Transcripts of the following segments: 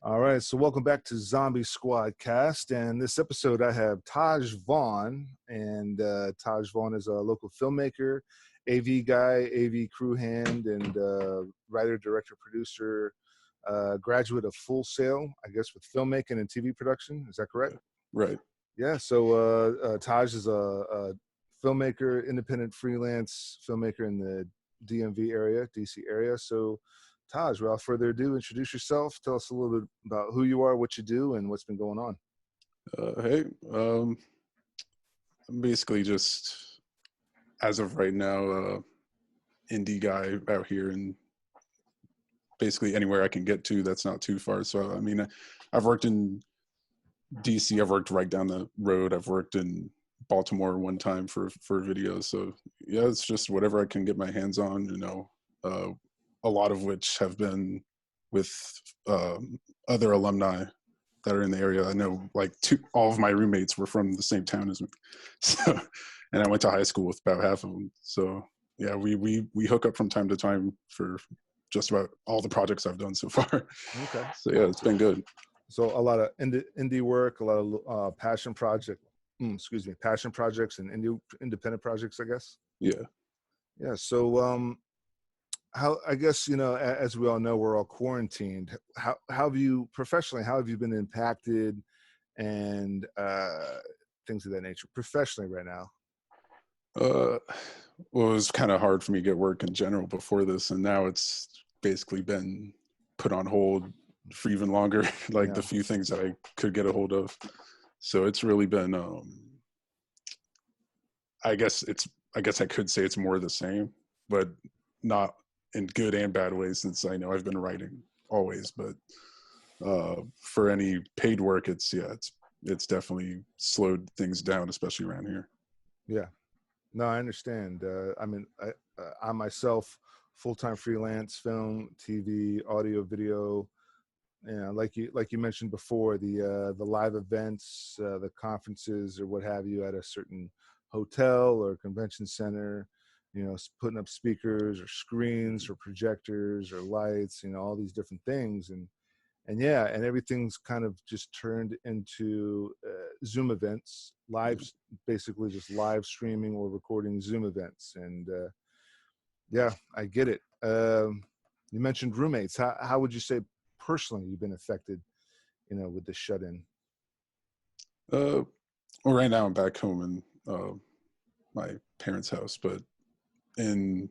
All right, so welcome back to Zombie SquadCAST, and this episode I have TAHJ VAUGHAN, and TAHJ VAUGHAN is a local filmmaker, AV guy, AV crew hand, and writer, director, producer, graduate of Full Sail, I guess, with filmmaking and TV production. Is that correct? Right. Yeah, so TAHJ is a filmmaker, independent freelance filmmaker in the DMV area, DC area. So TAHJ, without further ado, introduce yourself. Tell us a little bit about who you are, what you do, and what's been going on. Hey, I'm basically just, as of right now, indie guy out here, and basically anywhere I can get to that's not too far. So, I mean, I've worked in DC, I've worked right down the road, I've worked in Baltimore one time for videos. So, yeah, it's just whatever I can get my hands on, you know, a lot of which have been with other alumni that are in the area. I know like all of my roommates were from the same town as me. So, and I went to high school with about half of them. So yeah, we hook up from time to time for just about all the projects I've done so far. Okay. So yeah, it's been good. So a lot of indie work, a lot of passion projects and independent projects, I guess. Yeah. Yeah. So how, I guess, you know, as we all know, we're all quarantined. How have you professionally, how have you been impacted and things of that nature professionally right now? Well, it was kind of hard for me to get work in general before this, and now it's basically been put on hold for even longer, like the few things that I could get a hold of. So it's really been, I guess I could say it's more the same, but not in good and bad ways, since I know I've been writing always. But for any paid work, it's definitely slowed things down, especially around here. Yeah, no, I understand. I mean, I myself, full-time freelance, film, TV, audio, video. Yeah, like you mentioned before, the live events, the conferences or what have you at a certain hotel or convention center, you know, putting up speakers or screens or projectors or lights, you know, all these different things, and yeah, and everything's kind of just turned into Zoom events, basically just live streaming or recording Zoom events, and yeah, I get it. You mentioned roommates. How would you say personally you've been affected, you know, with the shut-in? Well, right now I'm back home in my parents' house, but in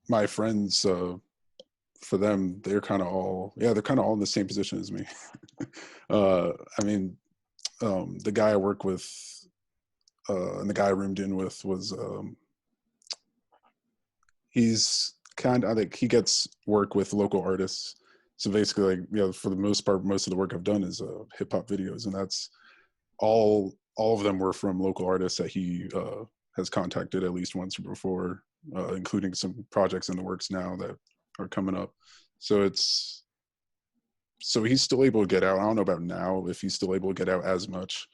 my friends, for them, they're kind of all in the same position as me. I mean, the guy I work with and the guy I roomed in with was he's kind of, I think he gets work with local artists. So basically, like, you know, for the most part, most of the work I've done is hip hop videos, and that's all of them were from local artists that he has contacted at least once before, including some projects in the works now that are coming up. So he's still able to get out. I don't know about now if he's still able to get out as much,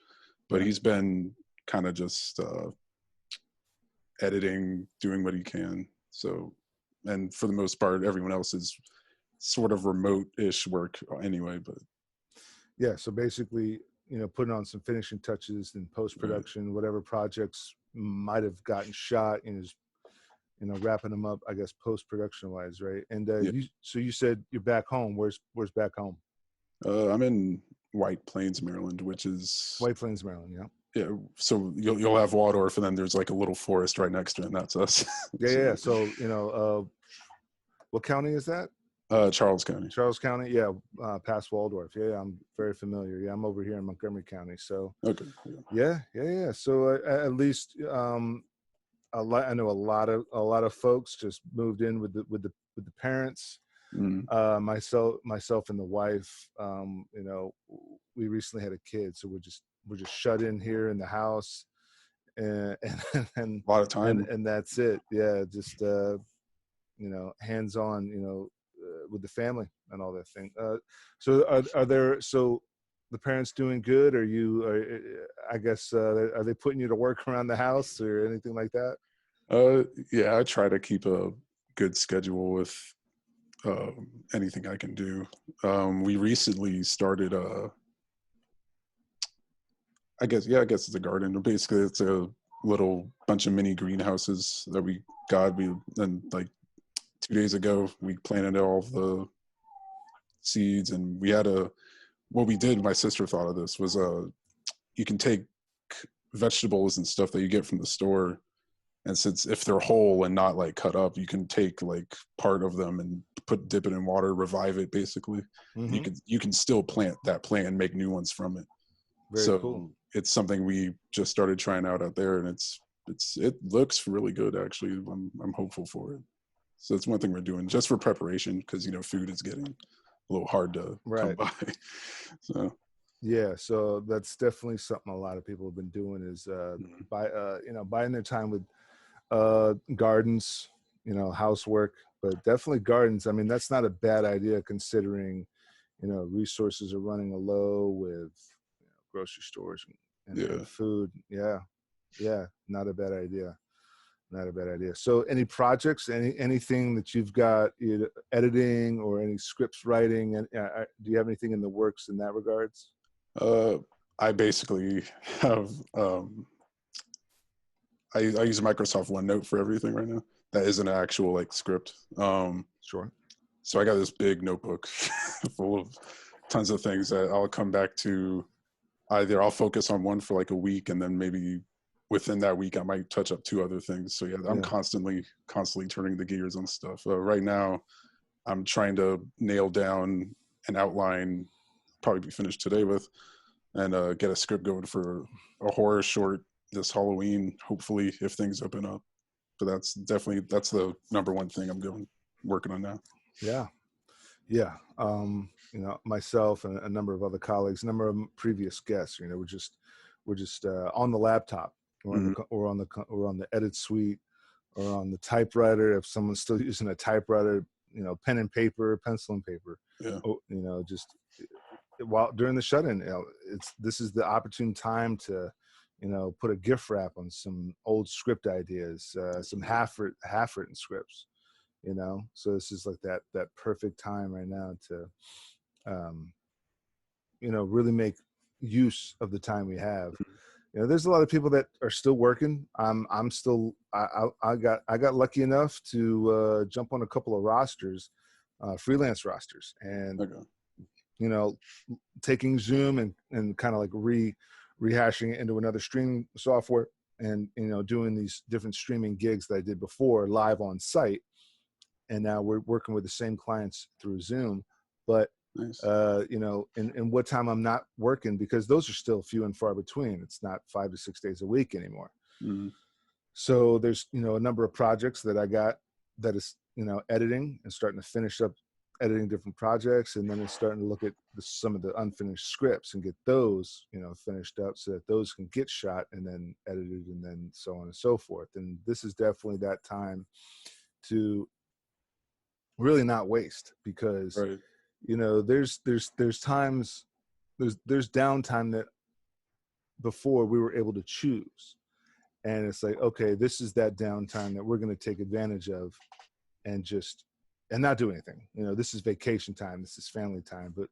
but he's been kind of just editing, doing what he can. So, and for the most part, everyone else is sort of remote-ish work anyway. But yeah, so basically, you know, putting on some finishing touches in post-production, whatever projects might have gotten shot, and is, you know, wrapping them up, I guess, post-production wise, right? And you said you're back home. Where's back home? I'm in White Plains, Maryland, which is White Plains, Maryland. Yeah. Yeah, so you'll have Waldorf, and then there's like a little forest right next to it, and that's us. Yeah. So, you know, what county is that? Charles County. Charles County, yeah, past Waldorf. Yeah, I'm very familiar. Yeah, I'm over here in Montgomery County. So, okay. Yeah. So at least I know a lot of folks just moved in with the parents. Myself and the wife. You know, we recently had a kid, so we're just shut in here in the house, and a lot of time, and that's it. Yeah, just you know, hands on, you know, with the family and all that thing. So are the parents doing good? I guess are they putting you to work around the house or anything like that? Yeah, I try to keep a good schedule with anything I can do. We recently started I guess it's a garden. Basically, it's a little bunch of mini greenhouses that we got. And like 2 days ago, we planted all of the seeds, and we had what we did, my sister thought of this, was you can take vegetables and stuff that you get from the store, and since if they're whole and not like cut up, you can take like part of them and dip it in water, revive it basically. Mm-hmm. You can still plant that plant and make new ones from it. Very cool. It's something we just started trying out there, and it looks really good actually. I'm hopeful for it. So it's one thing we're doing just for preparation, because food is getting a little hard to come by. So yeah, so that's definitely something a lot of people have been doing is buying their time with gardens, housework, but definitely gardens. I mean, that's not a bad idea considering resources are running low with grocery stores and food. Yeah, not a bad idea. Not a bad idea. So any projects, anything that you've got either editing or any scripts writing, and do you have anything in the works in that regards? I basically have I use Microsoft OneNote for everything right now. That isn't an actual like script. Sure. So I got this big notebook full of tons of things that I'll come back to. Either I'll focus on one for like a week, and then maybe within that week I might touch up 2 other things. So I'm constantly turning the gears on stuff. Right now I'm trying to nail down an outline, probably be finished today with, and get a script going for a horror short this Halloween, hopefully, if things open up. But that's the number one thing I'm working on now. Yeah. Myself and a number of other colleagues, a number of previous guests, we're just on the laptop or on the edit suite or on the typewriter. If someone's still using a typewriter, pen and paper, pencil and paper. Yeah. Just while during the shut-in, this is the opportune time to put a gift wrap on some old script ideas, some half-written scripts, so this is like that perfect time right now to really make use of the time we have. There's a lot of people that are still working. I'm still I got lucky enough to jump on a couple of rosters, freelance rosters, and taking Zoom and kind of like rehashing it into another streaming software, and doing these different streaming gigs that I did before live on site, and now we're working with the same clients through Zoom. But nice. In what time I'm not working, because those are still few and far between. It's not 5 to 6 days a week anymore. So there's a number of projects that I got that is editing and starting to finish up editing different projects, and then it's starting to look at some of the unfinished scripts and get those finished up so that those can get shot and then edited and then so on and so forth. And this is definitely that time to really not waste, because there's times, there's downtime that before we were able to choose, and it's like, okay, this is that downtime that we're going to take advantage of and not do anything. This is vacation time, this is family time. But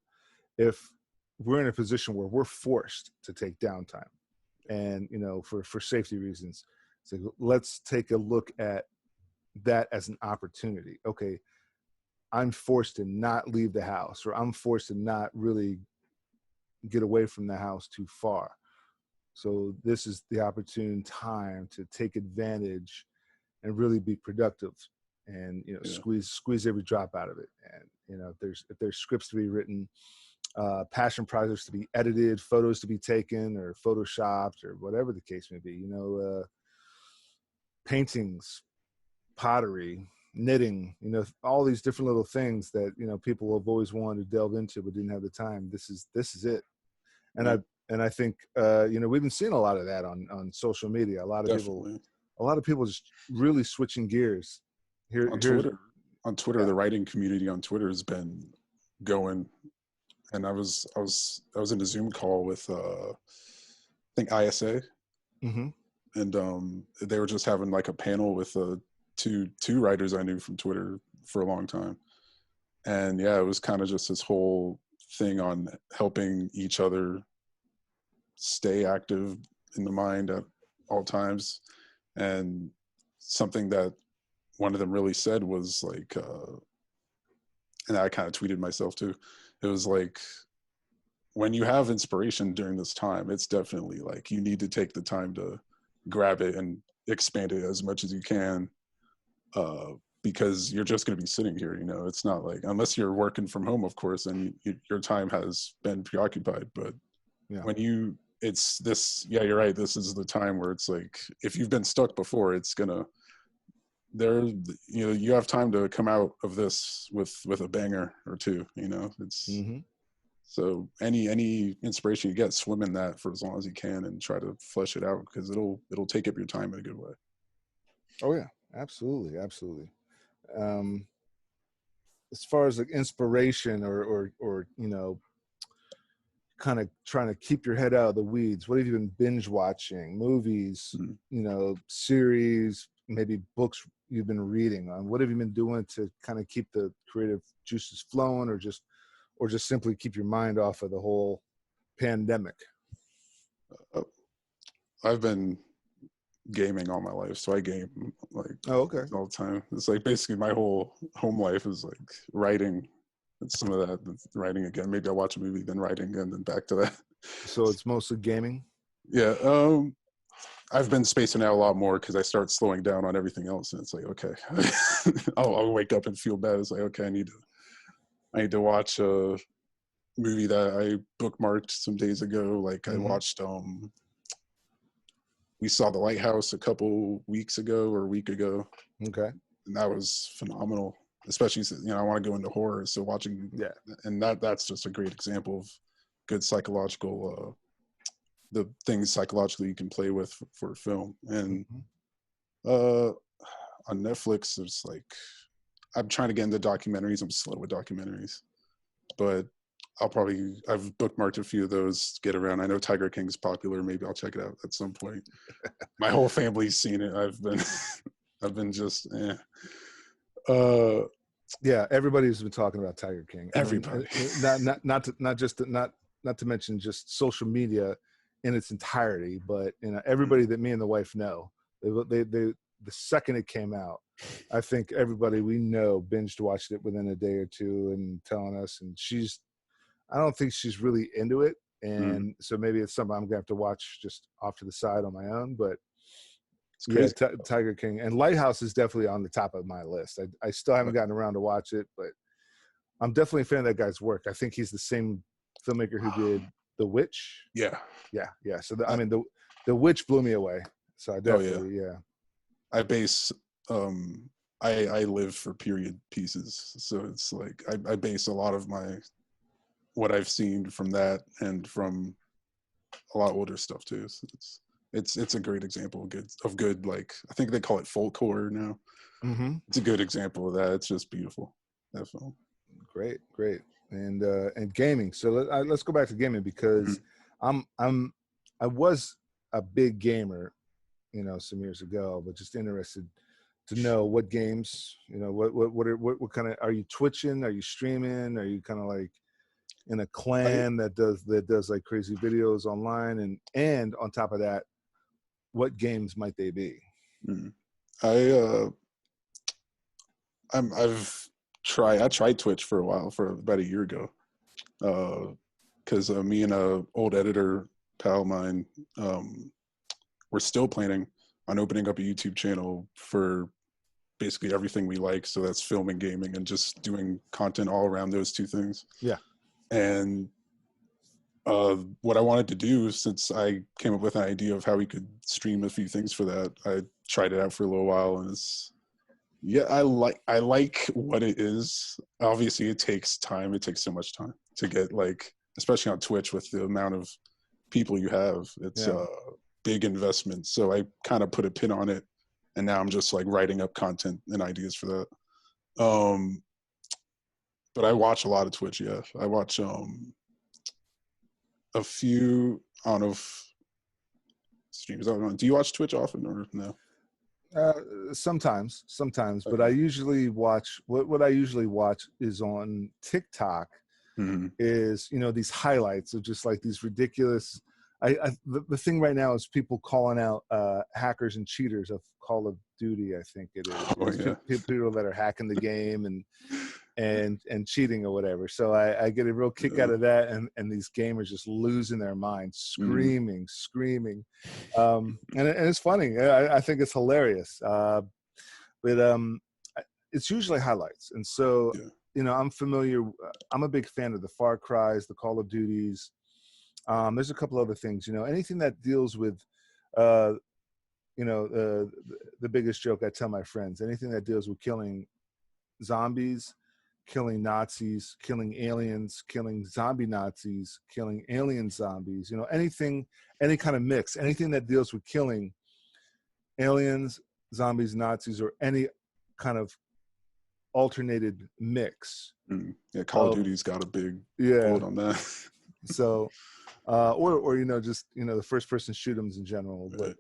if we're in a position where we're forced to take downtime and for safety reasons, so let's take a look at that as an opportunity. Okay, I'm forced to not leave the house, or I'm forced to not really get away from the house too far. So this is the opportune time to take advantage and really be productive, and squeeze every drop out of it. And if there's scripts to be written, passion projects to be edited, photos to be taken or photoshopped, or whatever the case may be, paintings, pottery, knitting, all these different little things that people have always wanted to delve into but didn't have the time. This is it. And I think we've been seeing a lot of that on social media. A lot of people just really switching gears here on Twitter. The writing community on Twitter has been going, and I was in a Zoom call with I think ISA, and they were just having like a panel with two writers I knew from Twitter for a long time, And yeah, it was kind of just this whole thing on helping each other stay active in the mind at all times. And something that one of them really said was like, and I kind of tweeted myself too, it was like, when you have inspiration during this time, it's definitely like you need to take the time to grab it and expand it as much as you can, because you're just going to be sitting here, you know. It's not like, unless you're working from home, of course, and your time has been preoccupied. But when it's this, yeah, you're right, this is the time where it's like, if you've been stuck before, it's gonna, you have time to come out of this with a banger or two, you know. It's so any inspiration you get, swim in that for as long as you can and try to flesh it out, because it'll take up your time in a good way. Oh yeah, absolutely. As far as like inspiration or you know, kind of trying to keep your head out of the weeds, what have you been binge watching? Movies, you know, series, maybe books you've been reading on? What have you been doing to kind of keep the creative juices flowing, or just simply keep your mind off of the whole pandemic? I've been gaming all my life, so I game like all the time. It's like basically my whole home life is like writing. It's some of that, writing again. Maybe I'll watch a movie, then writing again, then back to that. So it's mostly gaming? Yeah. I've been spacing out a lot more because I start slowing down on everything else, and it's like, okay, I'll wake up and feel bad. It's like, okay, I need to watch a movie that I bookmarked some days ago. Like I watched We Saw the Lighthouse a couple weeks ago or a week ago. Okay. And that was phenomenal. Especially, you know, I want to go into horror, so watching, and that's just a great example of good psychological, the things psychologically you can play with for a film. And on Netflix, there's like, I'm trying to get into documentaries. I'm slow with documentaries, but I've bookmarked a few of those to get around. I know Tiger King's popular. Maybe I'll check it out at some point. My whole family's seen it. I've been just, yeah, everybody's been talking about Tiger King. Everybody. Not to mention just social media in its entirety, but you know, everybody that me and the wife know, they the second it came out, I think everybody we know binged watched it within a day or two and telling us. And I don't think she's really into it, and so maybe it's something I'm gonna have to watch just off to the side on my own. But yeah, Tiger King and Lighthouse is definitely on the top of my list. I still haven't gotten around to watch it, but I'm definitely a fan of that guy's work. I think he's the same filmmaker who did The Witch. Yeah. So I mean, the Witch blew me away. So I definitely, I base, I live for period pieces, so it's like I base a lot of what I've seen from that and from a lot older stuff too. So it's a great example of good, like I think they call it folk horror now. It's a good example of that. It's just beautiful, that film. Great. And gaming. So let's go back to gaming, because I was a big gamer, you know, some years ago, but just interested to know what games, you know, what kind of, are you twitching? Are you streaming? Are you kind of like in a clan that does like crazy videos online? And on top of that, what games might they be? I tried Twitch for a while, for about a year ago, because me and a old editor pal of mine, we're still planning on opening up a YouTube channel for basically everything we like. So that's film and gaming, and just doing content all around those two things. Yeah. And what I wanted to do, since I came up with an idea of how we could stream a few things for that, I tried it out for a little while, and I like what it is. Obviously it takes time. It takes so much time to get, like, especially on Twitch with the amount of people you have, it's a big investment. So I kind of put a pin on it, and now I'm just like writing up content and ideas for that. But I watch a lot of Twitch. Yeah. I watch, a few, I don't know if streams. I don't know. Do you watch Twitch often or no? Uh, sometimes, but I Okay. usually watch what I usually watch is on TikTok Hmm. is, you know, these highlights of just like these ridiculous. The thing right now is people calling out hackers and cheaters of Call of Duty. I think it is. Oh It's yeah. people that are hacking the game and cheating or whatever. So I get a real kick out Yeah. of that, and these gamers just losing their minds, Mhm. screaming, and it's funny. I think it's hilarious. But it's usually highlights, and so Yeah. you know I'm familiar. I'm a big fan of the Far Cries, the Call of Duties. There's a couple other things, you know, anything that deals with, uh, you know, the biggest joke I tell my friends, anything that deals with killing zombies, killing Nazis, killing aliens, killing zombie Nazis, killing alien zombies, you know, anything, any kind of mix, anything that deals with killing aliens, zombies, Nazis, or any kind of alternated mix Mm. Yeah. Call of of, Duty's got a big yeah. hold on that. So, or, you know, just, you know, the first person shoot 'ems in general, but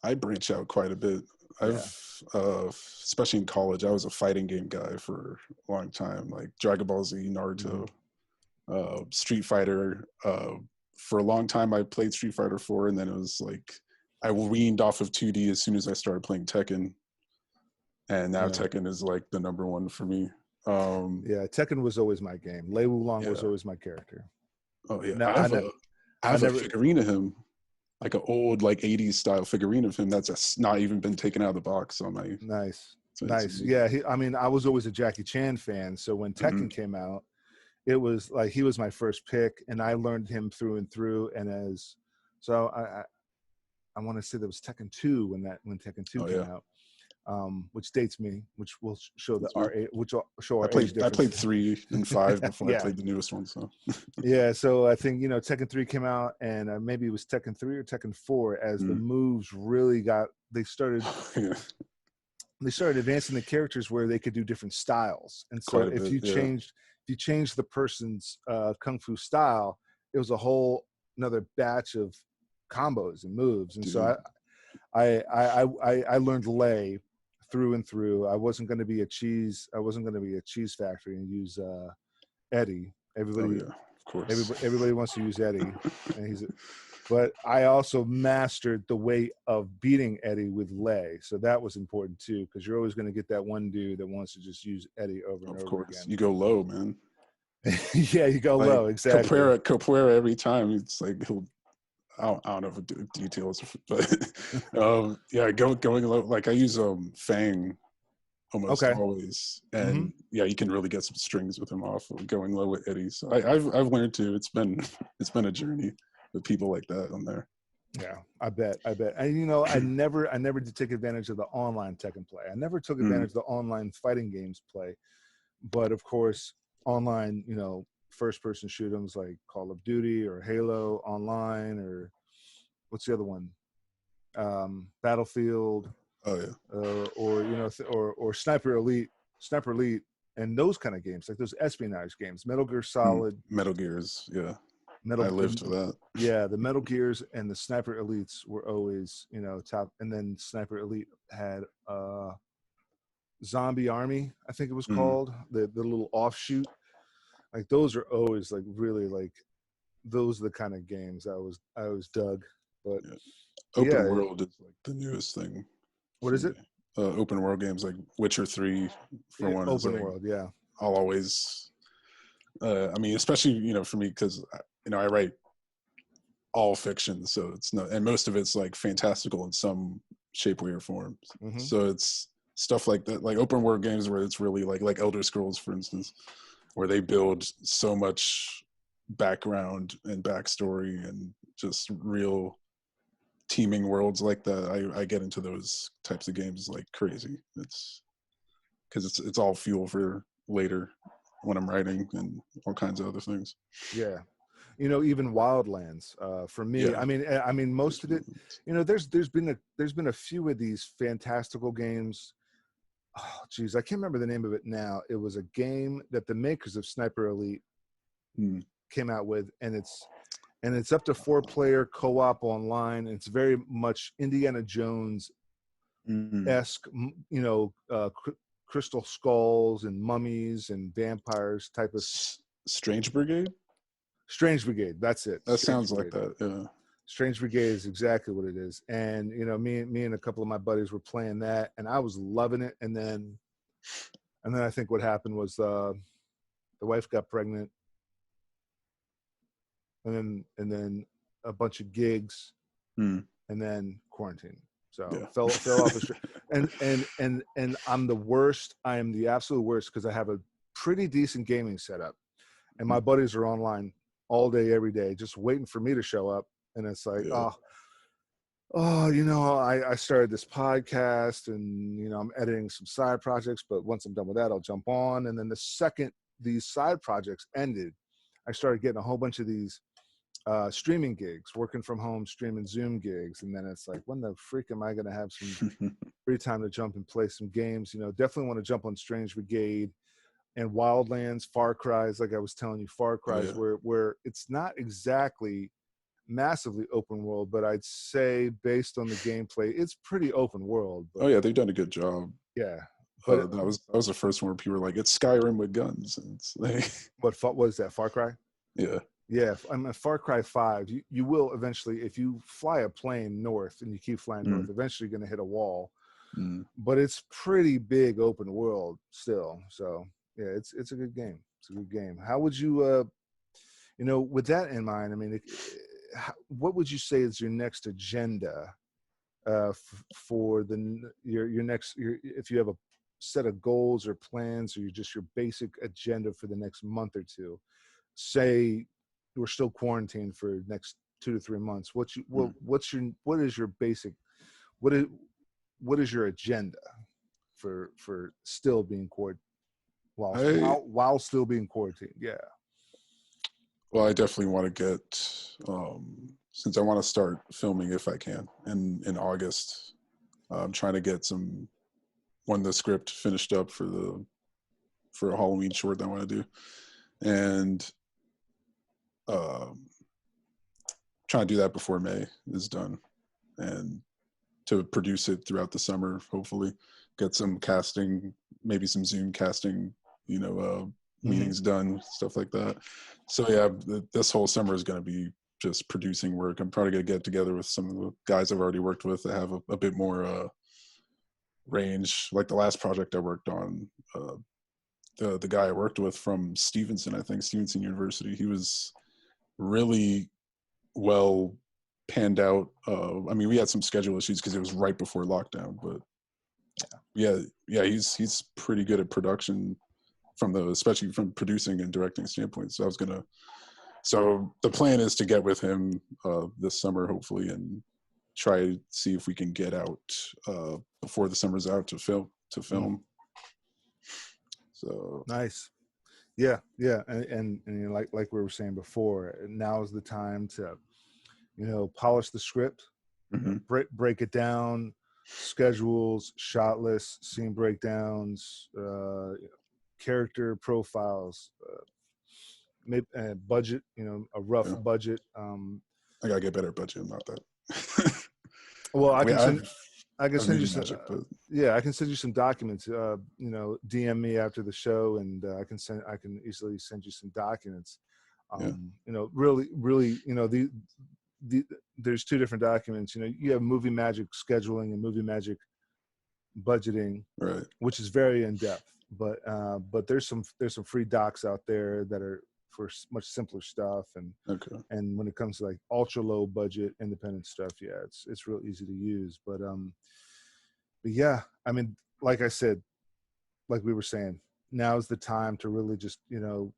I branch out quite a bit. yeah. Especially in college, I was a fighting game guy for a long time, like Dragon Ball Z, Mm-hmm. Naruto, Street Fighter. For a long time, I played Street Fighter 4, and then it was like I weaned off of 2D as soon as I started playing Tekken, and now Yeah. Tekken is like the number one for me. Um, Yeah. Tekken was always my game. Lei Wulong was yeah. always my character. Oh yeah. No, I I have a never, figurine of him, like an old like '80s style figurine of him that's not even been taken out of the box on my. nice. So it's, Nice. Yeah. I mean, I was always a Jackie Chan fan. So when mm-hmm. Tekken came out, it was like he was my first pick, and I learned him through and through. And so I want to say there was Tekken 2 when Tekken 2 Oh came yeah. out, which dates me, which will show That's our fine. age, which will show I our age played differences. 3 and 5 before I Yeah, played the newest one. So yeah. So I think, you know, Tekken 3 came out, and maybe it was Tekken 3 or Tekken 4 as the mm. moves really got. Yeah, They started advancing the characters where they could do different styles, and so quite a bit. Yeah, if you changed the person's kung fu style, it was a whole another batch of combos and moves. And dude. so I learned Lei through and through. I wasn't going to be a cheese. I wasn't going to be a cheese factory and use Eddie. Oh yeah, of course. Everybody wants to use Eddie, and but I also mastered the way of beating Eddie with Lei. So that was important too, because you're always going to get that one dude that wants to just use Eddie over and Of over course, again. you go low, man. Yeah, you go Like low, exactly. Capoeira every time. It's like he'll. I don't know if details, but yeah, going low. Like I use Fang almost Okay. always, Mm-hmm. and yeah, you can really get some strings with him off of going low with Eddie. So I've learned to. It's been a journey with people like that on there. Yeah, I bet. And you know, I never did take advantage of the online Tekken play. I never took Mm, advantage of the online fighting games play. But of course, online, you know, first person shoot 'ems like Call of Duty or Halo Online, or what's the other one? Battlefield, oh yeah. or you know, or Sniper Elite, and those kind of games, like those espionage games, Metal Gear Solid, Metal Gears, yeah. Metal, I lived for that. yeah, the Metal Gears and the Sniper Elites were always, you know, top. And then Sniper Elite had Zombie Army, I think it was Mm, called, the little offshoot. Like those are always like really like those are the kind of games I always dug. But yeah. yeah, Open world is like the newest thing what for is me. it? Open world games like Witcher 3 for Yeah, one is open like world, yeah. I'll always I mean especially for me because I write all fiction, so it's not, and most of it's like fantastical in some shape, way, or form. Hmm. So it's stuff like that, like open world games where it's really like Elder Scrolls, for instance, where they build so much background and backstory and just real teeming worlds like that. I get into those types of games like crazy. It's because it's all fuel for later when I'm writing and all kinds of other things. Yeah, you know, even Wildlands, for me, Yeah. I mean most of it, you know, there's been a few of these fantastical games. Oh geez, I can't remember the name of it now. It was a game that the makers of Sniper Elite Hmm. came out with, and it's up to 4-player co-op online. It's very much Indiana Jones esque, you know, crystal skulls and mummies and vampires type of. Strange Brigade. Strange Brigade. That's it. That Strange sounds Brigade. like that. Yeah. Strange Brigade is exactly what it is. And you know, me and a couple of my buddies were playing that, and I was loving it. And then I think what happened was the wife got pregnant, and then a bunch of gigs, and then quarantine. So fell off the street. And I'm the worst. I am the absolute worst because I have a pretty decent gaming setup, and my buddies are online all day, every day, just waiting for me to show up. And it's like, oh, you know, I started this podcast, and you know, I'm editing some side projects, but once I'm done with that, I'll jump on. And then the second these side projects ended, I started getting a whole bunch of these streaming gigs, working from home, streaming Zoom gigs. And then it's like, when the freak am I going to have some free time to jump and play some games? You know, definitely want to jump on Strange Brigade and Wildlands, Far Cry's, like I was telling you, Far Cry's, where it's not exactly massively open world, but I'd say based on the gameplay, it's pretty open world. But, oh yeah, they've done a good job. Yeah. But that was the first one where people were like, it's Skyrim with guns. And it's like, what was that, Far Cry? Yeah. Yeah, I mean, Far Cry 5, you will eventually, if you fly a plane north and you keep flying north, eventually you're going to hit a wall. But it's pretty big open world still. So, yeah, it's a good game. It's a good game. How would you, you know, with that in mind, I mean, what would you say is your next agenda for your next, if you have a set of goals or plans, or just your basic agenda for the next month or two? Say we're still quarantined for next 2 to 3 months. What is your basic, what is your agenda for still being quarantined while still being quarantined? Yeah. Well, I definitely want to get, since I want to start filming if I can in August. I'm trying to get the script finished up for a Halloween short that I want to do, and trying to do that before May is done, and to produce it throughout the summer, hopefully get some casting, maybe some Zoom casting, you know, meetings done, stuff like that. So yeah, this whole summer is going to be just producing work. I'm probably going to get together with some of the guys I've already worked with that have a bit more range. Like the last project I worked on, the guy I worked with from Stevenson University, he was really well panned out. I mean, we had some schedule issues because it was right before lockdown, but yeah, he's pretty good at production especially from producing and directing standpoint. So the plan is to get with him this summer, hopefully, and try to see if we can get out before the summer's out to film. So nice. Yeah. And you know, like we were saying before, now is the time to, you know, polish the script, break it down, schedules, shot lists, scene breakdowns, character profiles, maybe budget, you know, a rough budget. I gotta get better at budget about that. Well, I can send you some. Magic, I can send you some documents. You know, DM me after the show, and I can easily send you some documents. You know, really, you know, there's 2 different documents. You know, you have Movie Magic scheduling and Movie Magic budgeting, right, which is very in depth. But there's some free docs out there that are for much simpler stuff, and when it comes to like ultra low budget independent stuff, it's real easy to use. But yeah, I mean, like I said, like we were saying, now's the time to really just, you know,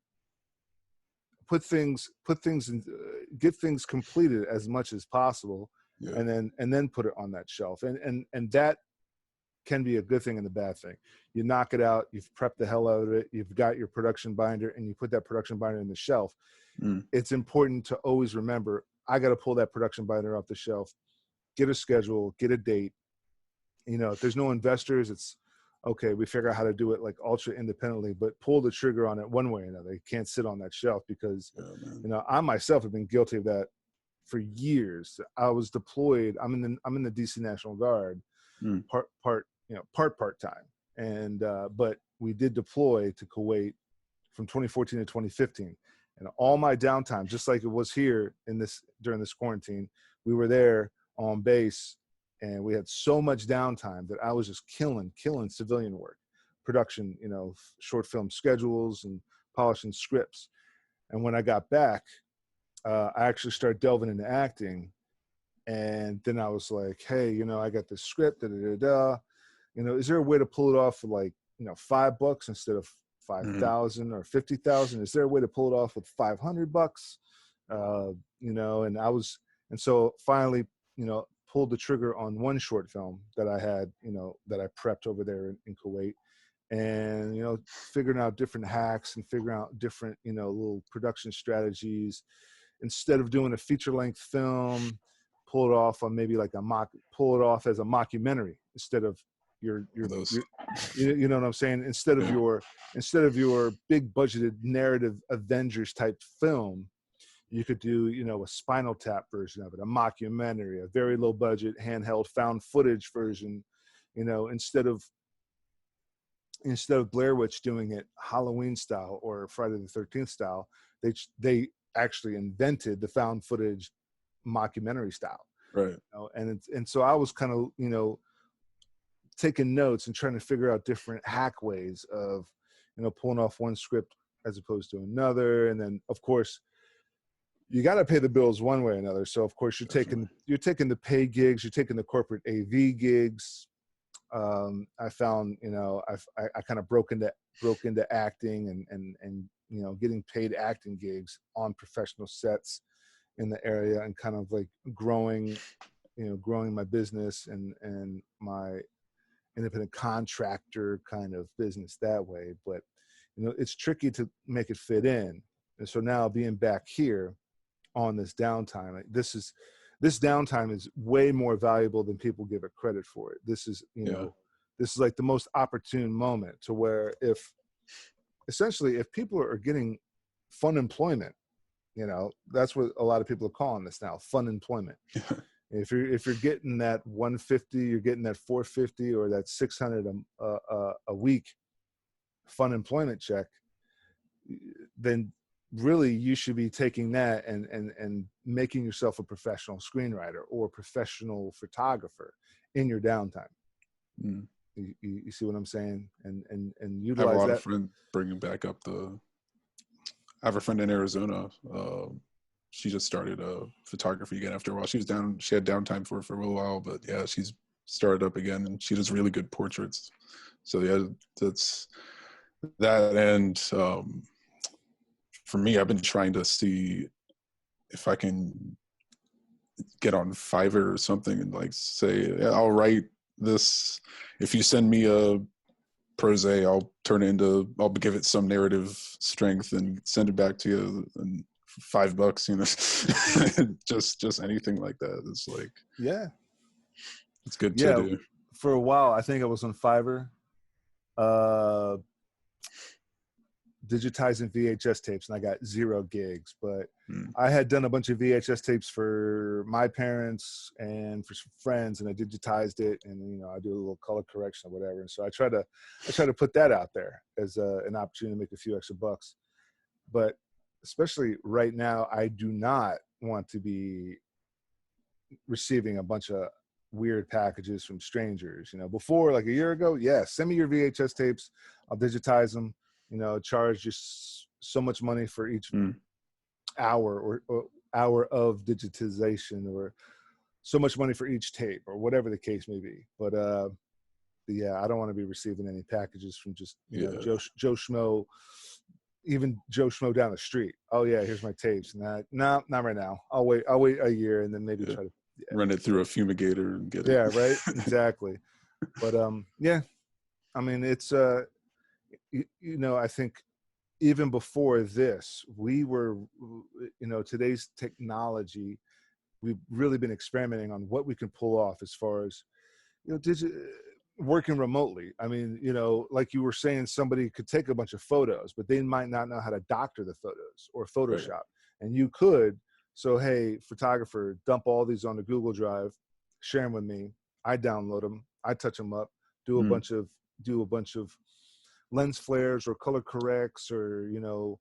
put things in, get things completed as much as possible, and then put it on that shelf, and that can be a good thing and a bad thing. You knock it out, you've prepped the hell out of it, you've got your production binder, and you put that production binder in the shelf. It's important to always remember, I got to pull that production binder off the shelf, get a schedule, get a date. You know, if there's no investors, it's okay, we figure out how to do it like ultra independently, but pull the trigger on it one way or another. It can't sit on that shelf because, you know, I myself have been guilty of that for years. I was deployed. I'm in the DC National Guard. part time. And but we did deploy to Kuwait from 2014 to 2015, and all my downtime, just like it was here during this quarantine, we were there on base, and we had so much downtime that I was just killing civilian work, production, short film schedules and polishing scripts. And when I got back, I actually started delving into acting. And then I was like, hey, I got this script, is there a way to pull it off for like, $5 instead of 5,000 or 50,000? Is there a way to pull it off with $500? And so finally, pulled the trigger on one short film that I had, that I prepped over there in Kuwait, and, figuring out different hacks and figuring out different, little production strategies. Instead of doing a feature length film, pull it off on maybe like pull it off as a mockumentary instead of your you know what I'm saying? Instead of your big budgeted narrative Avengers type film, you could do, a Spinal Tap version of it, a mockumentary, a very low budget handheld found footage version, instead of Blair Witch doing it Halloween style or Friday the 13th style, they actually invented the found footage mockumentary style. Right. And so I was kind of, taking notes and trying to figure out different hack ways of, pulling off one script as opposed to another. And then of course you got to pay the bills one way or another. So of course you're taking the pay gigs, you're taking the corporate AV gigs. I found, I kind of broke into acting and getting paid acting gigs on professional sets in the area, and kind of like growing my business and my independent contractor kind of business that way. But, it's tricky to make it fit in. And so now being back here on this downtime, this downtime is way more valuable than people give it credit for it. This is, this is like the most opportune moment to where if people are getting fun employment, that's what a lot of people are calling this now, fun employment. If you're getting that 150, you're getting that 450 or that 600 a week fun employment check, then really you should be taking that and making yourself a professional screenwriter or professional photographer in your downtime. You see what I'm saying? And utilize that. I have a lot of friends bringing back up I have a friend in Arizona. She just started photography again after a while. She had downtime for a little while, but yeah, she's started up again, and she does really good portraits. So yeah, that's that. And for me, I've been trying to see if I can get on Fiverr or something and like say, yeah, I'll write this. If you send me a prose, I'll give it some narrative strength and send it back to you. And $5, just anything like that. It's like, it's good to do. For a while, I think I was on Fiverr, digitizing VHS tapes, and I got 0 gigs. But I had done a bunch of VHS tapes for my parents and for some friends, and I digitized it, and I do a little color correction or whatever. And so I try to put that out there as an opportunity to make a few extra bucks. But especially right now, I do not want to be receiving a bunch of weird packages from strangers. Before, like a year ago, send me your VHS tapes, I'll digitize them, charge just so much money for each hour or hour of digitization, or so much money for each tape, or whatever the case may be. But I don't want to be receiving any packages from just Joe Schmo. Even Joe Schmo down the street. Oh yeah, here's my tapes. No, not right now. I'll wait a year and then maybe try to run it through a fumigator and get it. Yeah, right. Exactly. But I mean, it's I think even before this, we were, today's technology, we've really been experimenting on what we can pull off as far as, working remotely. I mean, like you were saying, somebody could take a bunch of photos, but they might not know how to doctor the photos or Photoshop. Right. And you could. So, hey, photographer, dump all these on the Google Drive, share them with me. I download them. I touch them up, do a bunch of lens flares or color corrects or, you know,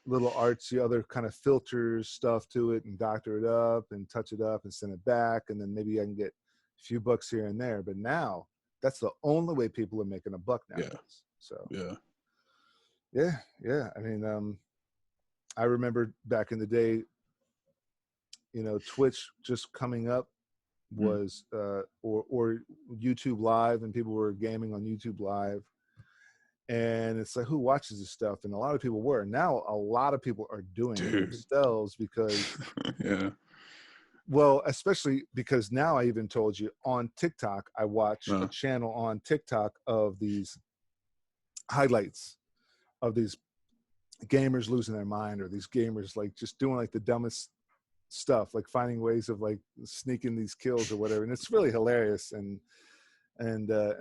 little artsy other kind of filters stuff to it and doctor it up and touch it up and send it back. And then maybe I can get a few bucks here and there. But now that's the only way people are making a buck nowadays. Yeah. So yeah. I mean, I remember back in the day, you know, Twitch just coming up was, or YouTube Live, and people were gaming on YouTube Live. And it's like, who watches this stuff? And a lot of people were. Now a lot of people are doing it themselves because, well, especially because now I even told you on TikTok, I watch a channel on TikTok of these highlights of these gamers losing their mind, or these gamers like just doing like the dumbest stuff, like finding ways of like sneaking these kills or whatever. And it's really hilarious and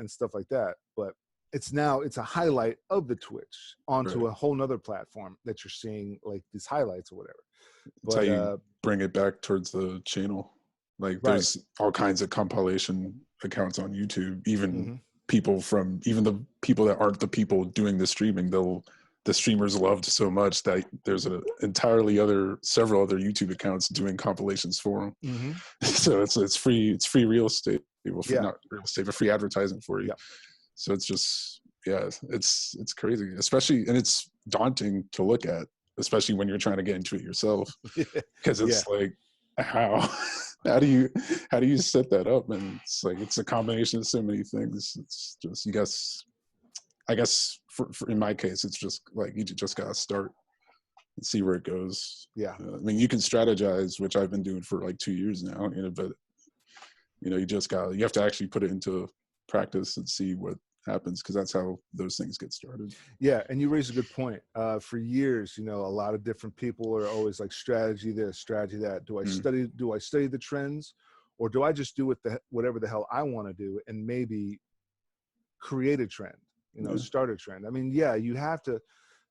stuff like that. But it's a highlight of the Twitch onto a whole nother platform that you're seeing like these highlights or whatever. That's how you bring it back towards the channel. Like there's all kinds of compilation accounts on YouTube, even people from, even the people that aren't the people doing the streaming, the streamers loved so much that there's several other YouTube accounts doing compilations for them. So it's free real estate. Well, not real estate, but free advertising for you. So it's just, it's crazy, especially, and it's daunting to look at, especially when you're trying to get into it yourself, because it's like, how do you set that up? And it's like, it's a combination of so many things. It's just, I guess for in my case, it's just like, you just gotta start and see where it goes. I mean, you can strategize, which I've been doing for like 2 years now, you know, but you know, you have to actually put it into practice and see what happens, because that's how those things get started. Yeah, and you raise a good point. For years, you know, a lot of different people are always like, strategy this, strategy that. Do I study the trends, or do I just do whatever the hell I want to do and maybe create a trend, you know, start a trend? I mean, you have to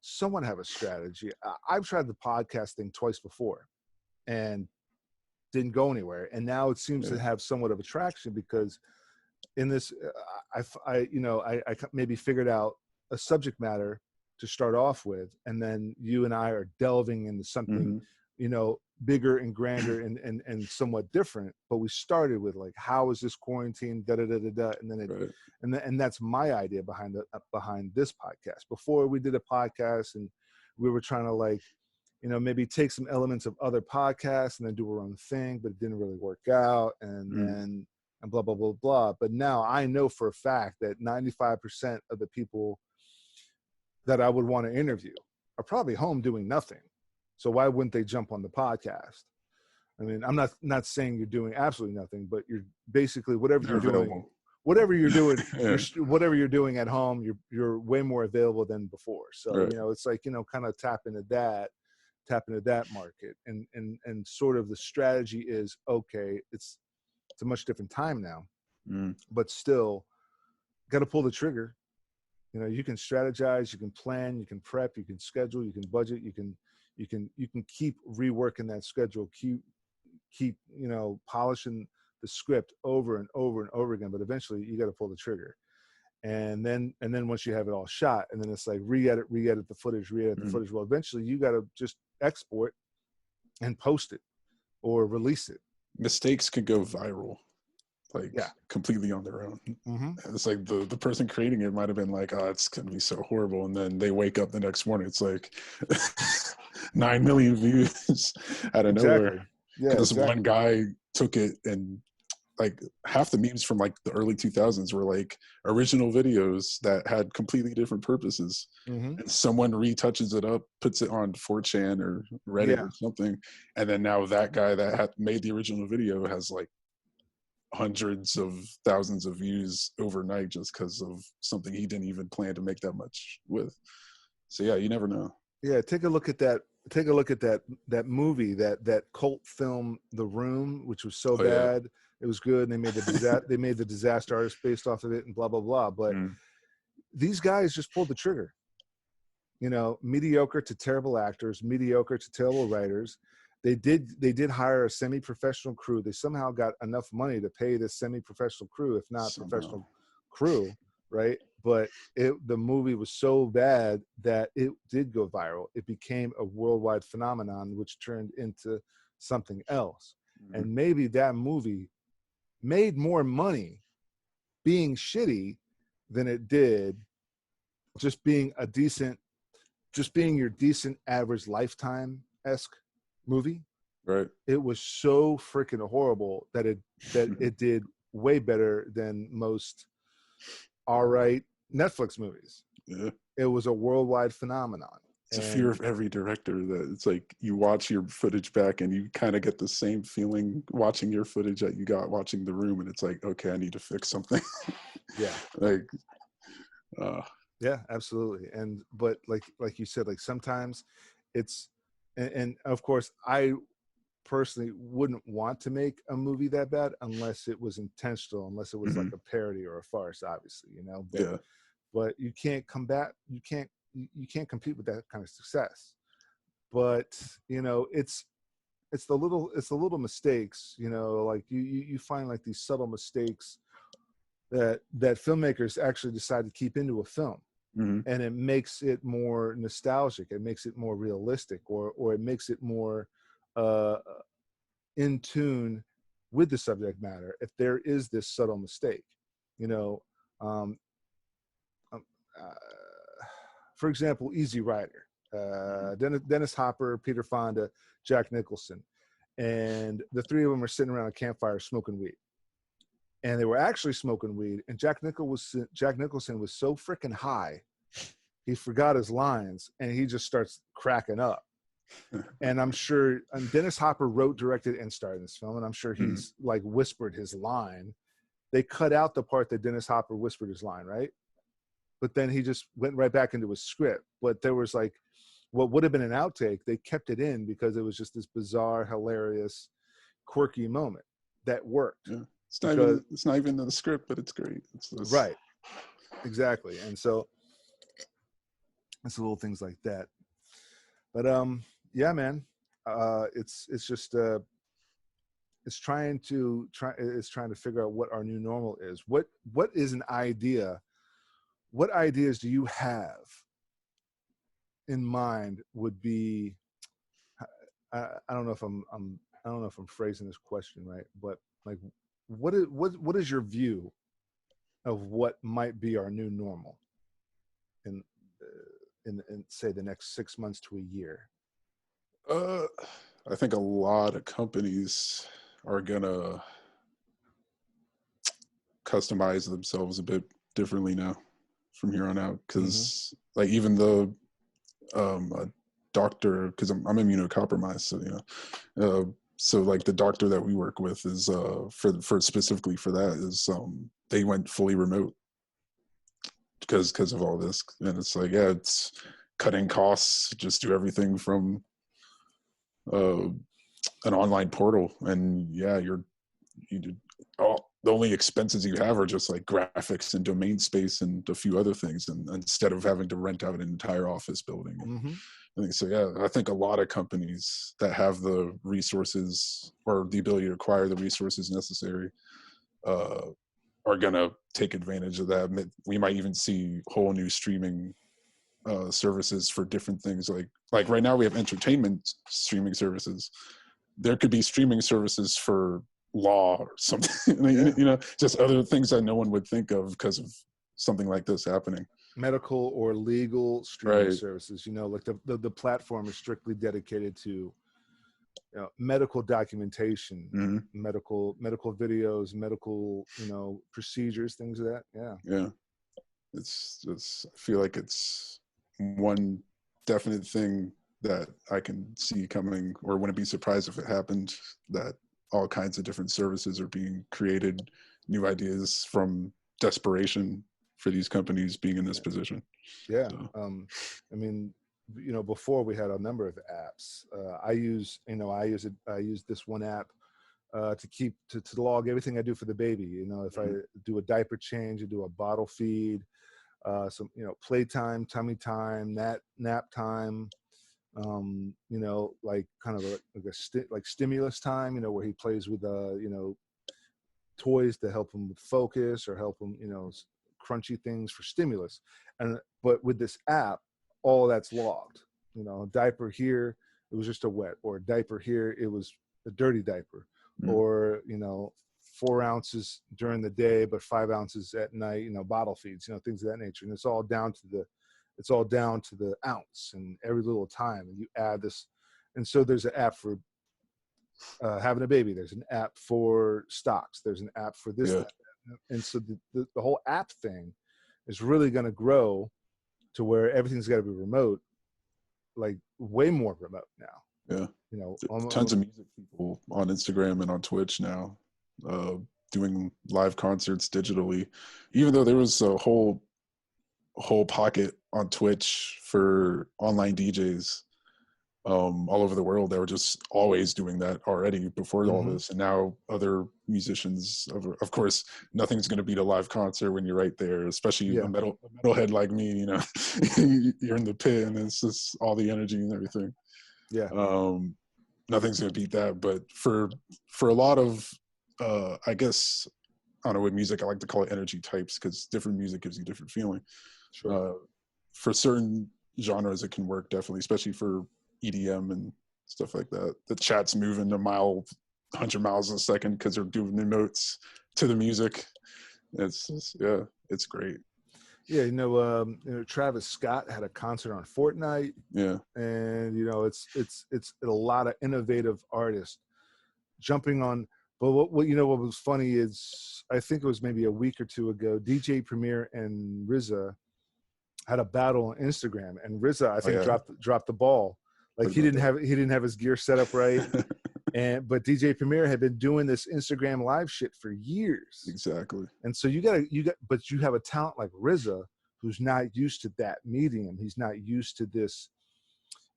somewhat have a strategy. I've tried the podcast thing twice before and didn't go anywhere, and now it seems to have somewhat of attraction because in this, I maybe figured out a subject matter to start off with, and then you and I are delving into something, you know, bigger and grander and somewhat different. But we started with like, how is this quarantine? And then and that's my idea behind this podcast. Before we did a podcast, and we were trying to like, you know, maybe take some elements of other podcasts and then do our own thing, but it didn't really work out. And then. And blah, blah, blah, blah. But now I know for a fact that 95% of the people that I would want to interview are probably home doing nothing. So why wouldn't they jump on the podcast? I mean, I'm not saying you're doing absolutely nothing, but you're basically, whatever you're doing, whatever you're doing at home, you're way more available than before. So, you know, it's like, you know, kind of tap into that market. And sort of the strategy is, okay, it's a much different time now, but still got to pull the trigger. You know, you can strategize, you can plan, you can prep, you can schedule, you can budget, you can keep reworking that schedule, keep, you know, polishing the script over and over and over again. But eventually you got to pull the trigger. And then once you have it all shot, and then it's like re-edit the footage. Well, eventually you got to just export and post it or release it. Mistakes could go viral, like completely on their own. It's like the person creating it might have been like, oh, it's gonna be so horrible, and then they wake up the next morning, it's like 9 million views out of nowhere. This one guy took it, and like half the memes from like the early 2000s were like original videos that had completely different purposes, and someone retouches it up, puts it on 4chan or Reddit or something, and then now that guy that had made the original video has like hundreds of thousands of views overnight just because of something he didn't even plan to make that much with. So yeah, you never know. Take a look at that movie, that cult film, The Room, which was so bad. It was good, and they made the Disaster Artist based off of it, and blah blah blah. But these guys just pulled the trigger. You know, mediocre to terrible actors, mediocre to terrible writers, they did hire a semi-professional crew. They somehow got enough money to pay this semi-professional crew, if not professional crew, right? But the movie was so bad that it did go viral. It became a worldwide phenomenon, which turned into something else. Mm-hmm. And maybe that movie made more money being shitty than it did just being your decent average Lifetime-esque movie. Right. It was so freaking horrible that it did way better than most all-right Netflix movies. Yeah. It was a worldwide phenomenon. It's a fear of every director that it's like you watch your footage back and you kind of get the same feeling watching your footage that you got watching The Room, and it's like, okay, I need to fix something. Yeah. Like, yeah, absolutely. But like you said, like sometimes it's, and of course I personally wouldn't want to make a movie that bad unless it was intentional, unless it was like a parody or a farce, obviously, you know. But, yeah. But you can't compete with that kind of success. But you know, it's the little mistakes, you know, like you find like these subtle mistakes that filmmakers actually decide to keep into a film. And it makes it more nostalgic, it makes it more realistic, or it makes it more in tune with the subject matter if there is this subtle mistake, you know. For example, Easy Rider, Dennis Hopper, Peter Fonda, Jack Nicholson, and the three of them are sitting around a campfire smoking weed. And they were actually smoking weed, and Jack Nicholson was so freaking high, he forgot his lines, and he just starts cracking up. And I'm sure, and Dennis Hopper wrote, directed, and starred in this film, and I'm sure he's like whispered his line. They cut out the part that Dennis Hopper whispered his line, right? But then he just went right back into his script. But there was like, what would have been an outtake, they kept it in because it was just this bizarre, hilarious, quirky moment that worked. Yeah. It's not even in the script, but it's great. Right. Exactly. And so it's little things like that. But yeah, man, it's just it's trying to figure out what our new normal is. What is an idea? What ideas do you have in mind would be? I don't know if I don't know if I'm phrasing this question right, but like, what is your view of what might be our new normal in say the next 6 months to a year? I think a lot of companies are gonna customize themselves a bit differently now from here on out, because like even the a doctor, because I'm immunocompromised, so you know, so like the doctor that we work with is for specifically for that is they went fully remote because of all this, and it's like, yeah, it's cutting costs, just do everything from an online portal, and yeah, the only expenses you have are just like graphics and domain space and a few other things, and instead of having to rent out an entire office building. I think so. Yeah, I think a lot of companies that have the resources or the ability to acquire the resources necessary are gonna take advantage of that. We might even see whole new streaming services for different things. Like right now we have entertainment streaming services. There could be streaming services for law or something. You know, just other things that no one would think of because of something like this happening. Medical or legal streaming services, you know, like the platform is strictly dedicated to, you know, medical documentation, medical videos, medical, you know, procedures, things of that. Yeah. It's I feel like it's one definite thing that I can see coming, or wouldn't be surprised if it happened, that all kinds of different services are being created, new ideas from desperation for these companies being in this position. Yeah. So. I mean, you know, before we had a number of apps. I use this one app to log everything I do for the baby. You know, if I do a diaper change, I do a bottle feed, some, you know, playtime, tummy time, nap time, You know, like kind of like stimulus time, you know, where he plays with, you know, toys to help him with focus or help him, you know, crunchy things for stimulus. But with this app, all that's logged. You know, diaper here, it was just a wet, or diaper here, it was a dirty diaper, or, you know, 4 ounces during the day, but 5 ounces at night, you know, bottle feeds, you know, things of that nature. And it's all down to the ounce and every little time. And you add this. And so there's an app for having a baby. There's an app for stocks. There's an app for this. Yeah. And so the whole app thing is really going to grow to where everything's got to be remote, like way more remote now. Yeah. You know, tons of music people on Instagram and on Twitch now, doing live concerts digitally, even though there was a whole pocket on Twitch for online DJs all over the world that were just always doing that already before all this. And now other musicians, of course, nothing's going to beat a live concert when you're right there, especially a metalhead like me, you know. You're in the pit and it's just all the energy and everything. Yeah. Nothing's going to beat that. But for a lot of, I guess, I don't know what music, I like to call it energy types, because different music gives you different feeling. Sure. For certain genres, it can work definitely, especially for EDM and stuff like that. The chat's moving 100 miles a second because they're doing the notes to the music. It's just, yeah, it's great. Yeah, you know, Travis Scott had a concert on Fortnite. Yeah, and you know, it's a lot of innovative artists jumping on. But what you know, what was funny is, I think it was maybe a week or two ago, DJ Premier and RZA had a battle on Instagram, and RZA, I think, dropped the ball. Like he didn't have his gear set up right. But DJ Premier had been doing this Instagram live shit for years. Exactly. And so but you have a talent like RZA who's not used to that medium. He's not used to this,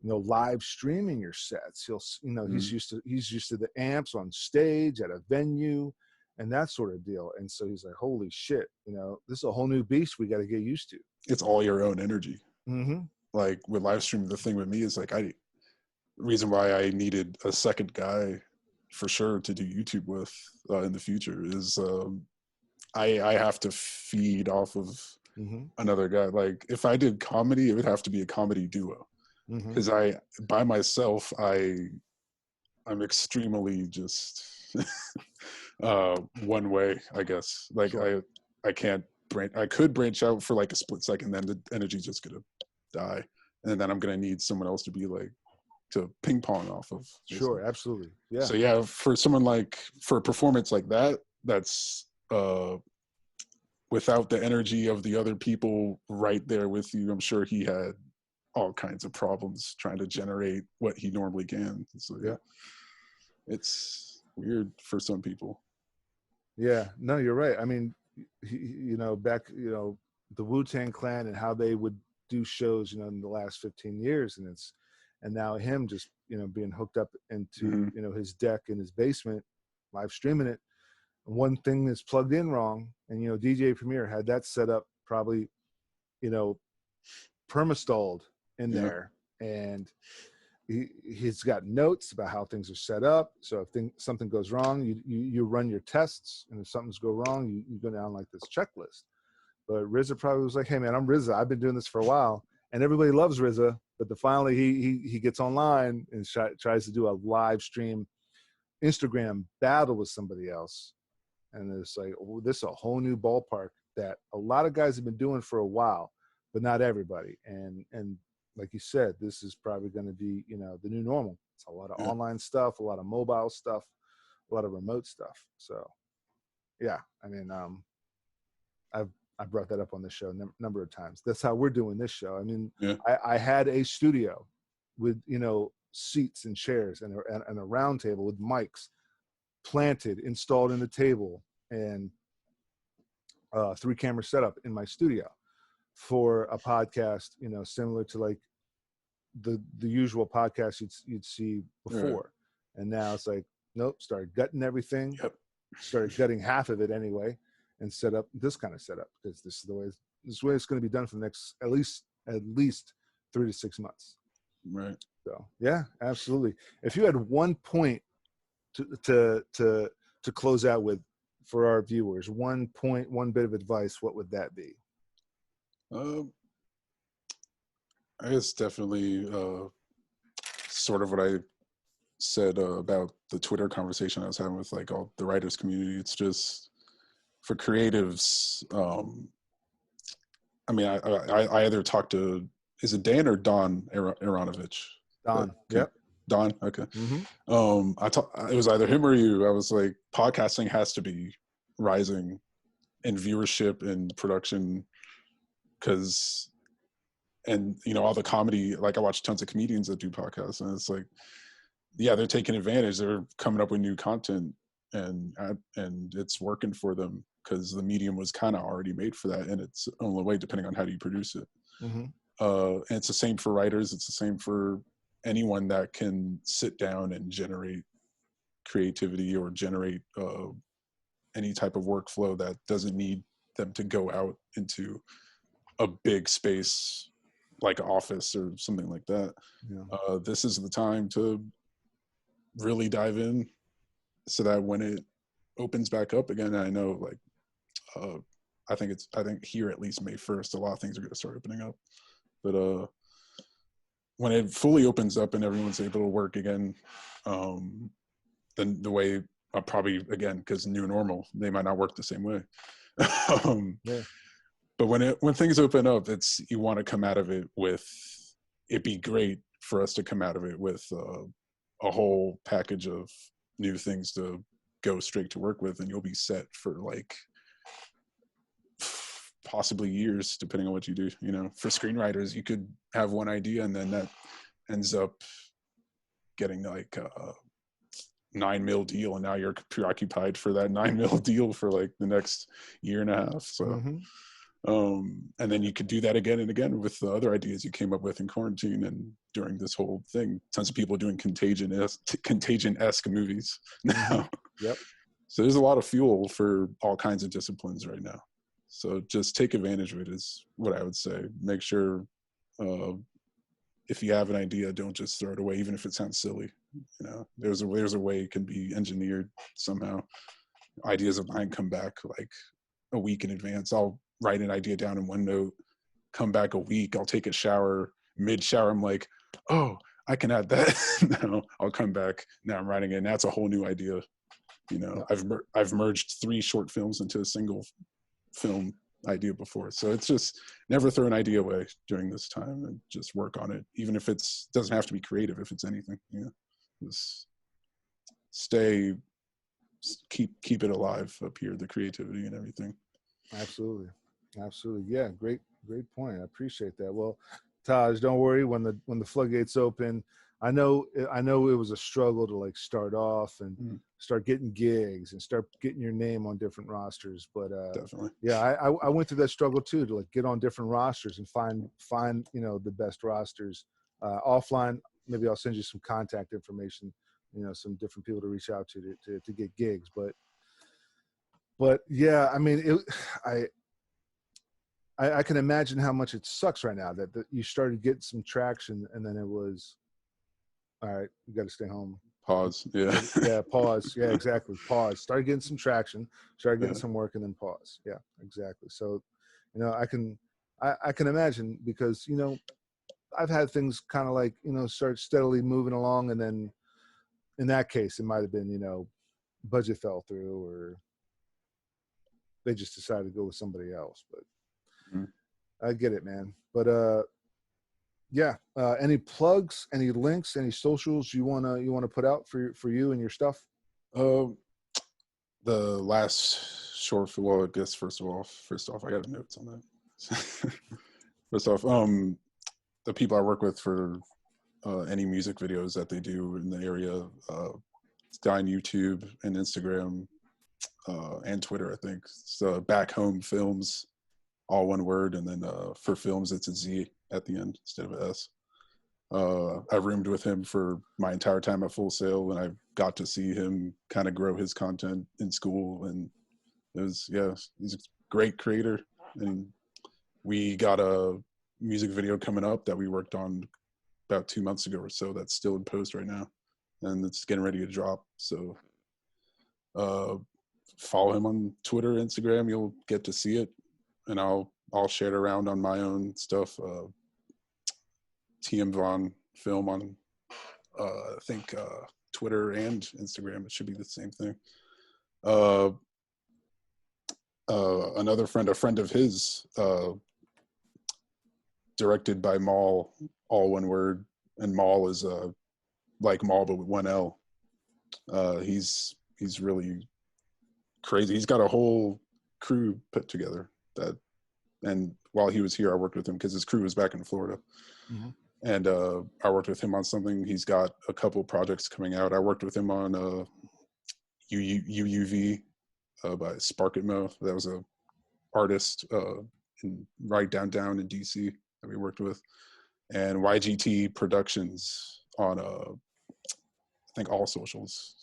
you know, live streaming your sets. He'll, you know, he's used to the amps on stage at a venue and that sort of deal. And so he's like, holy shit, you know, this is a whole new beast we got to get used to. It's all your own energy. Like with live streaming, the thing with me is like, reason why I needed a second guy for sure to do YouTube with in the future is I have to feed off of another guy. Like if I did comedy, it would have to be a comedy duo, because by myself I'm extremely just one way, I guess. Like sure. I could branch out for like a split second, then the energy's just gonna die, and then I'm gonna need someone else to be like to ping pong off of. Sure, absolutely. Yeah. So yeah, for a performance like that, that's without the energy of the other people right there with you, I'm sure he had all kinds of problems trying to generate what he normally can. So yeah, it's weird for some people. Yeah, no, you're right. I mean, you know, back, you know, the Wu-Tang Clan and how they would do shows, you know, in the last 15 years, and now him just, you know, being hooked up into, you know, his deck in his basement, live streaming it. One thing that's plugged in wrong, and, you know, DJ Premier had that set up probably, you know, perma-stalled in there, and he's got notes about how things are set up. So if something goes wrong, you run your tests, and if something's go wrong, you go down like this checklist. But RZA probably was like, hey man, I'm RZA. I've been doing this for a while, and everybody loves RZA. But finally he gets online and tries to do a live stream Instagram battle with somebody else. And it's like, oh, this is a whole new ballpark that a lot of guys have been doing for a while, but not everybody. And like you said, this is probably going to be, you know, the new normal. It's a lot of online stuff, a lot of mobile stuff, a lot of remote stuff. So yeah, I mean, I brought that up on the show a number of times. That's how we're doing this show. I mean, I had a studio with, you know, seats and chairs and a round table with mics planted, installed in the table, and 3-camera setup in my studio for a podcast, you know, similar to like the usual podcast you'd see before. And now it's like, nope, started gutting everything, started gutting half of it anyway, and set up this kind of setup, because this is the way it's going to be done for the next at least 3 to 6 months. Right. So yeah, absolutely. If you had one point to close out with for our viewers, one point, one bit of advice, what would that be? I guess definitely sort of what I said about the Twitter conversation I was having with like all the writers community. It's just for creatives. I mean, I either talk to, is it Dan or Don Aronovich? Don. Yep. Don. Okay. Mm-hmm. It was either him or you. I was like, podcasting has to be rising in viewership and production because, and you know, all the comedy, like I watch tons of comedians that do podcasts, and it's like, yeah, they're taking advantage. They're coming up with new content, and it's working for them because the medium was kind of already made for that, and it's only way depending on how do you produce it. Mm-hmm. And it's the same for writers. It's the same for anyone that can sit down and generate creativity or generate any type of workflow that doesn't need them to go out into a big space like office or something like that. Yeah. This is the time to really dive in so that when it opens back up again, I know like I think here at least May 1st, a lot of things are going to start opening up. But when it fully opens up and everyone's able to work again, then the way probably again, because new normal, they might not work the same way. Yeah. But when things open up, you want to come out of it with, it'd be great for us to come out of it with a whole package of new things to go straight to work with, and you'll be set for like possibly years, depending on what you do. You know, for screenwriters, you could have one idea and then that ends up getting like a 9 mil deal, and now you're preoccupied for that 9 mil deal for like the next year and a half. So Mm-hmm. And then you could do that again and again with the other ideas you came up with in quarantine and during this whole thing. Tons of people doing contagion-esque movies now. Mm-hmm. Yep. So there's a lot of fuel for all kinds of disciplines right now. So just take advantage of it is what I would say. Make sure if you have an idea, don't just throw it away, even if it sounds silly. You know, there's a way it can be engineered somehow. Ideas of mine come back like a week in advance. I'll write an idea down in OneNote, come back a week, I'll take a shower, mid-shower, I'm like, oh, I can add that. No, I'll come back, now I'm writing it, and that's a whole new idea. You know, I've merged 3 short films into a single film idea before. So it's just never throw an idea away during this time and just work on it, even if it's doesn't have to be creative. If it's anything, you know, just keep it alive up here, the creativity and everything. Absolutely. Yeah, great point. I appreciate that. Well, Taj, don't worry, when the floodgates open, I know it was a struggle to like start off and start getting gigs and start getting your name on different rosters. But Definitely. yeah, I went through that struggle too, to like get on different rosters and find you know the best rosters. Offline, maybe I'll send you some contact information, you know, some different people to reach out to get gigs. But yeah, I mean, I can imagine how much it sucks right now that you started getting some traction and then it was, all right, you got to stay home. Pause. Yeah. Yeah. Pause. Yeah, exactly. Pause. Start getting some traction, start getting Yeah. some work, and then pause. Yeah, exactly. So, you know, I can imagine because, you know, I've had things kind of like, you know, start steadily moving along. And then in that case, it might've been, you know, budget fell through or they just decided to go with somebody else, but I get it, man. But yeah. Any plugs, any links, any socials you wanna put out for you and your stuff? The last short film. Well, I guess first off, I got notes on that. First off, the people I work with for any music videos that they do in the area, it's on YouTube and Instagram and Twitter. I think it's Backhomefilmz, all one word, and then for films it's a Z at the end instead of an S. I roomed with him for my entire time at Full Sail, and I got to see him kind of grow his content in school, and he's a great creator. And we got a music video coming up that we worked on about 2 months ago or so that's still in post right now, and it's getting ready to drop. So follow him on Twitter, Instagram. You'll get to see it, and I'll share it around on my own stuff. TM Vaughan Film on I think Twitter and Instagram. It should be the same thing. Another friend, a friend of his, directed by Mal, all one word, and Mal is like Mal but with one L. He's really crazy. He's got a whole crew put together and while he was here, I worked with him because his crew was back in Florida. Mm-hmm. And I worked with him on something. He's got a couple projects coming out. I worked with him on UUV by SparkItMo. That was a artist right downtown in DC that we worked with. And YGT Productions on I think all socials.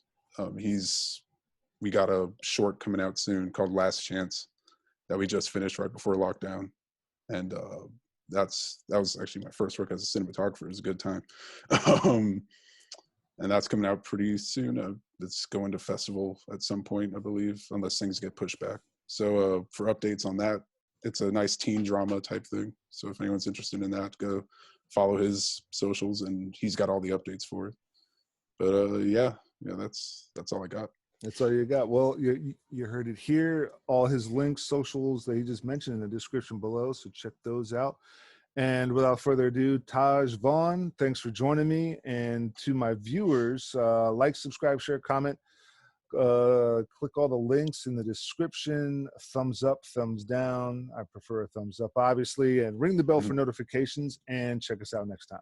We got a short coming out soon called Last Chance that we just finished right before lockdown, and that was actually my first work as a cinematographer. It was a good time. And that's coming out pretty soon. It's going to festival at some point, I believe, unless things get pushed back. So for updates on that, it's a nice teen drama type thing. So if anyone's interested in that, go follow his socials, and he's got all the updates for it. But yeah, that's all I got. That's all you got. Well, you heard it here. All his links, socials that he just mentioned in the description below, so check those out. And without further ado, TAHJ Vaughan, thanks for joining me. And to my viewers, like, subscribe, share, comment. Click all the links in the description. Thumbs up, thumbs down. I prefer a thumbs up, obviously. And ring the bell for notifications, and check us out next time.